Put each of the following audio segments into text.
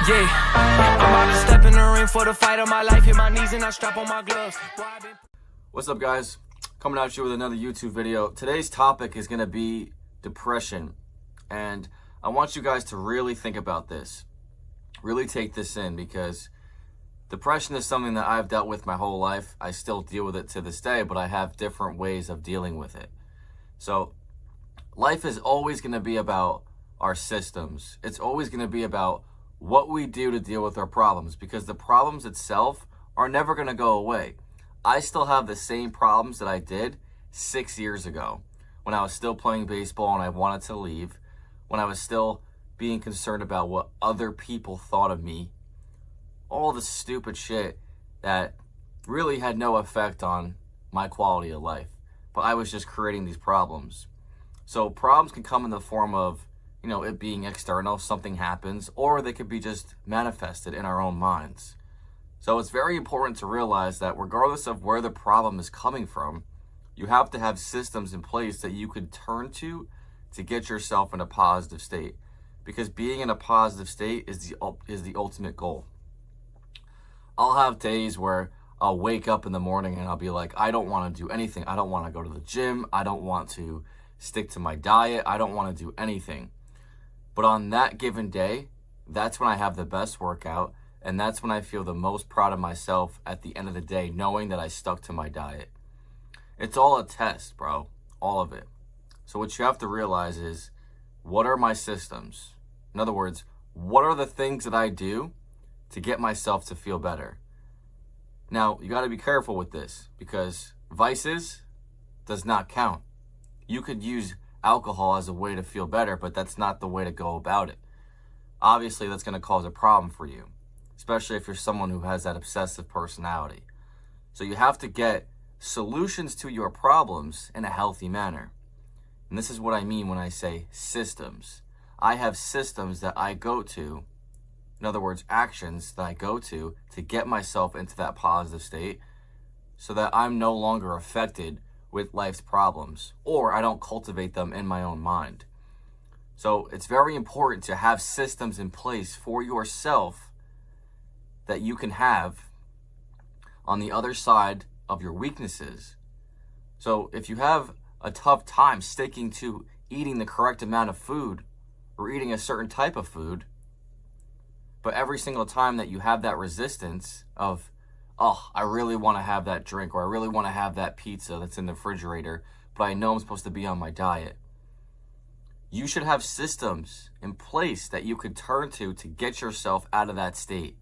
Yeah, I'm about to step in the ring for the fight of my life. Hit my knees and I strap on my gloves. What's up, guys? Coming at you with another YouTube video. Today's topic is going to be depression. And I want you guys to really think about this. Really take this in, because depression is something that I've dealt with my whole life. I still deal with it to this day, but I have different ways of dealing with it. So life is always going to be about our systems. It's always going to be about what we do to deal with our problems, because the problems itself are never going to go away. I still have the same problems that I did 6 years ago when I was still playing baseball and I wanted to leave, when I was still being concerned about what other people thought of me, all the stupid shit that really had no effect on my quality of life, but I was just creating these problems. So problems can come in the form of, it being external, something happens, or they could be just manifested in our own minds. So it's very important to realize that regardless of where the problem is coming from, you have to have systems in place that you could turn to get yourself in a positive state, because being in a positive state is the ultimate goal. I'll have days where I'll wake up in the morning and I'll be like, I don't want to do anything. I don't want to go to the gym. I don't want to stick to my diet. I don't want to do anything. But on that given day, that's when I have the best workout, and that's when I feel the most proud of myself at the end of the day, knowing that I stuck to my diet. It's all a test, bro. All of it. So what you have to realize is, what are my systems? In other words, what are the things that I do to get myself to feel better? Now, you got to be careful with this, because vices does not count. You could use alcohol as a way to feel better, but that's not the way to go about it. Obviously, that's going to cause a problem for you, especially if you're someone who has that obsessive personality. So you have to get solutions to your problems in a healthy manner. And this is what I mean when I say systems. I have systems that I go to, in other words, actions that I go to get myself into that positive state, so that I'm no longer affected with life's problems, or I don't cultivate them in my own mind. So it's very important to have systems in place for yourself that you can have on the other side of your weaknesses. So if you have a tough time sticking to eating the correct amount of food or eating a certain type of food, but every single time that you have that resistance of, oh, I really want to have that drink, or I really want to have that pizza that's in the refrigerator, but I know I'm supposed to be on my diet. You should have systems in place that you could turn to get yourself out of that state.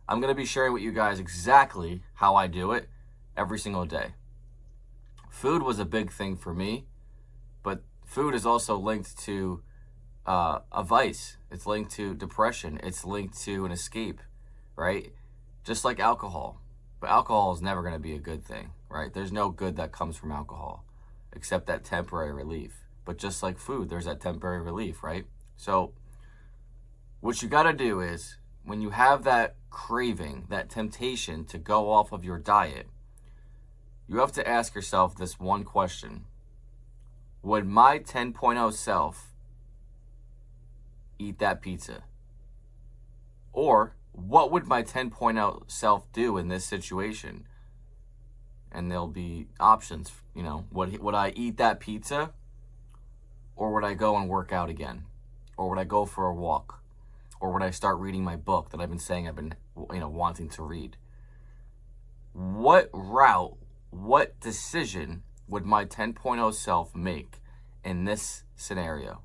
I'm going to be sharing with you guys exactly how I do it every single day. Food was a big thing for me, but food is also linked to a vice. It's linked to depression. It's linked to an escape, right? Just like alcohol. But alcohol is never going to be a good thing, right? There's no good that comes from alcohol except that temporary relief. But just like food, there's that temporary relief, right? So what you got to do is, when you have that craving, that temptation to go off of your diet, you have to ask yourself this one question. Would my 10.0 self eat that pizza? Or what would my 10.0 self do in this situation? And there'll be options, would I eat that pizza? Or would I go and work out again? Or would I go for a walk? Or would I start reading my book that I've been saying I've been, wanting to read? What route, what decision would my 10.0 self make in this scenario?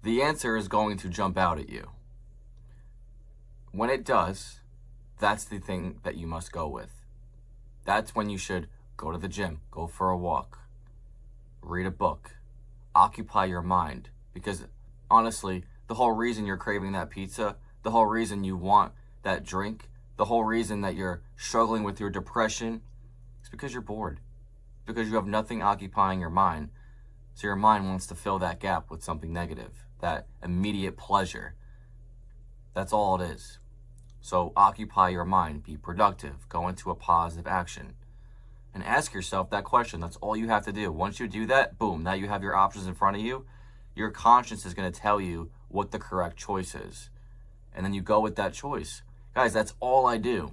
The answer is going to jump out at you. When it does, that's the thing that you must go with. That's when you should go to the gym, go for a walk, read a book, occupy your mind. Because honestly, the whole reason you're craving that pizza, the whole reason you want that drink, the whole reason that you're struggling with your depression, is because you're bored. Because you have nothing occupying your mind. So your mind wants to fill that gap with something negative, that immediate pleasure. That's all it is. So occupy your mind, be productive, go into a positive action. And ask yourself that question. That's all you have to do. Once you do that, boom, now you have your options in front of you. Your conscience is going to tell you what the correct choice is. And then you go with that choice. Guys, that's all I do.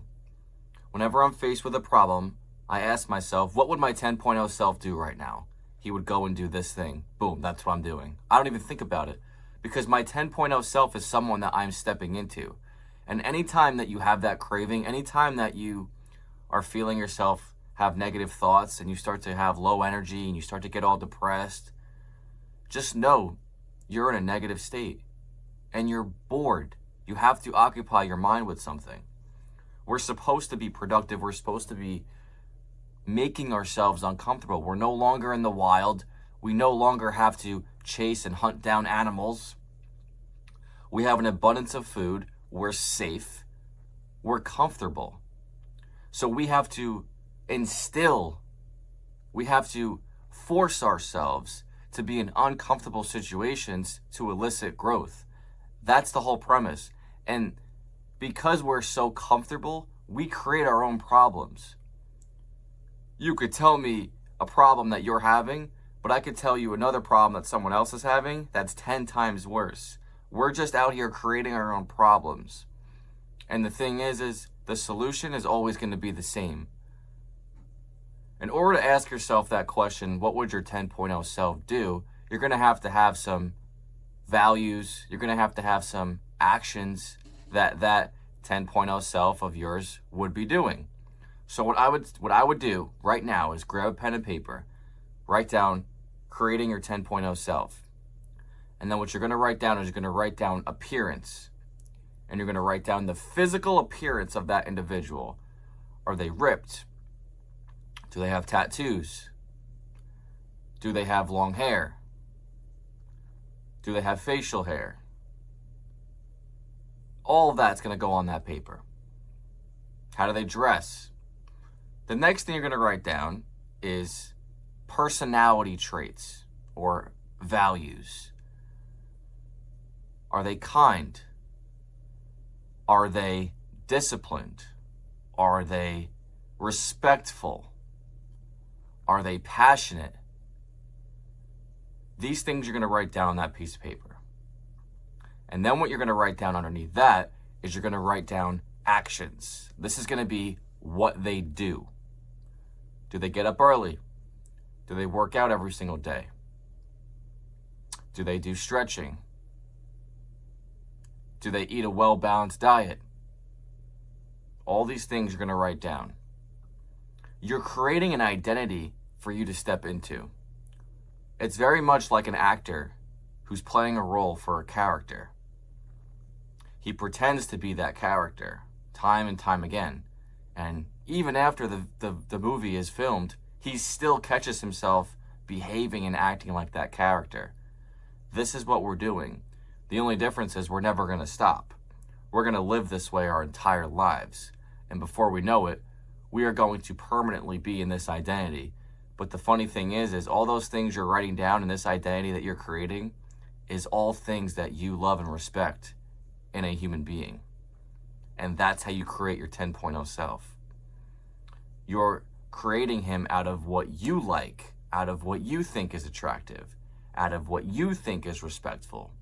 Whenever I'm faced with a problem, I ask myself, what would my 10.0 self do right now? He would go and do this thing. Boom, that's what I'm doing. I don't even think about it because my 10.0 self is someone that I'm stepping into. And anytime that you have that craving, anytime that you are feeling yourself have negative thoughts and you start to have low energy and you start to get all depressed, just know you're in a negative state and you're bored. You have to occupy your mind with something. We're supposed to be productive. We're supposed to be making ourselves uncomfortable. We're no longer in the wild. We no longer have to chase and hunt down animals. We have an abundance of food. We're safe. We're comfortable. So we have to force ourselves to be in uncomfortable situations to elicit growth. That's the whole premise. And because we're so comfortable, we create our own problems. You could tell me a problem that you're having, but I could tell you another problem that someone else is having that's 10 times worse. We're just out here creating our own problems. And the thing is the solution is always going to be the same. In order to ask yourself that question, what would your 10.0 self do? You're going to have some values. You're going to have some actions that 10.0 self of yours would be doing. So what I would do right now is grab a pen and paper, write down creating your 10.0 self. And then what you're going to write down is you're going to write down appearance. And you're going to write down the physical appearance of that individual. Are they ripped? Do they have tattoos? Do they have long hair? Do they have facial hair? All of that's going to go on that paper. How do they dress? The next thing you're going to write down is personality traits or values. Are they kind? Are they disciplined? Are they respectful? Are they passionate? These things you're going to write down on that piece of paper. And then what you're going to write down underneath that is you're going to write down actions. This is going to be what they do. Do they get up early? Do they work out every single day? Do they do stretching? Do they eat a well-balanced diet? All these things you're going to write down. You're creating an identity for you to step into. It's very much like an actor who's playing a role for a character. He pretends to be that character time and time again. And even after the movie is filmed, he still catches himself behaving and acting like that character. This is what we're doing. The only difference is we're never going to stop. We're going to live this way our entire lives. And before we know it, we are going to permanently be in this identity. But the funny thing is all those things you're writing down in this identity that you're creating is all things that you love and respect in a human being. And that's how you create your 10.0 self. You're creating him out of what you like, out of what you think is attractive, out of what you think is respectful.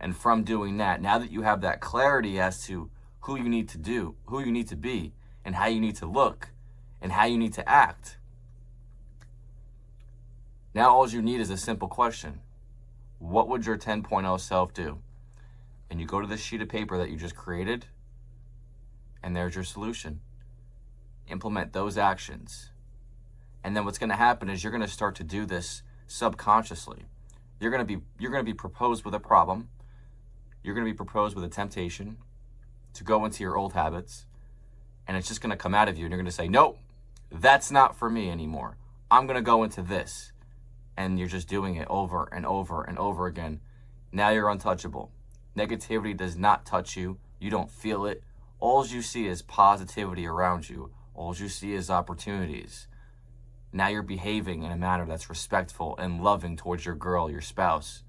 And from doing that, now that you have that clarity as to who you need to do, who you need to be, and how you need to look, and how you need to act, now all you need is a simple question. What would your 10.0 self do? And you go to this sheet of paper that you just created, and there's your solution. Implement those actions. And then what's going to happen is you're going to start to do this subconsciously. You're going to be proposed with a problem. You're going to be proposed with a temptation to go into your old habits, and it's just going to come out of you, and you're going to say, nope, that's not for me anymore. I'm going to go into this. And you're just doing it over and over and over again. Now you're untouchable. Negativity does not touch you. You don't feel it. All you see is positivity around you. All you see is opportunities. Now you're behaving in a manner that's respectful and loving towards your girl, your spouse.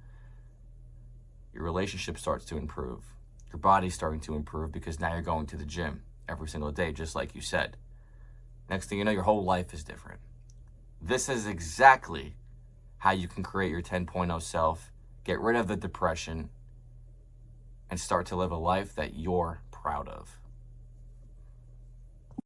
Your relationship starts to improve. Your body's starting to improve because now you're going to the gym every single day, just like you said. Next thing you know, your whole life is different. This is exactly how you can create your 10.0 self, get rid of the depression, and start to live a life that you're proud of.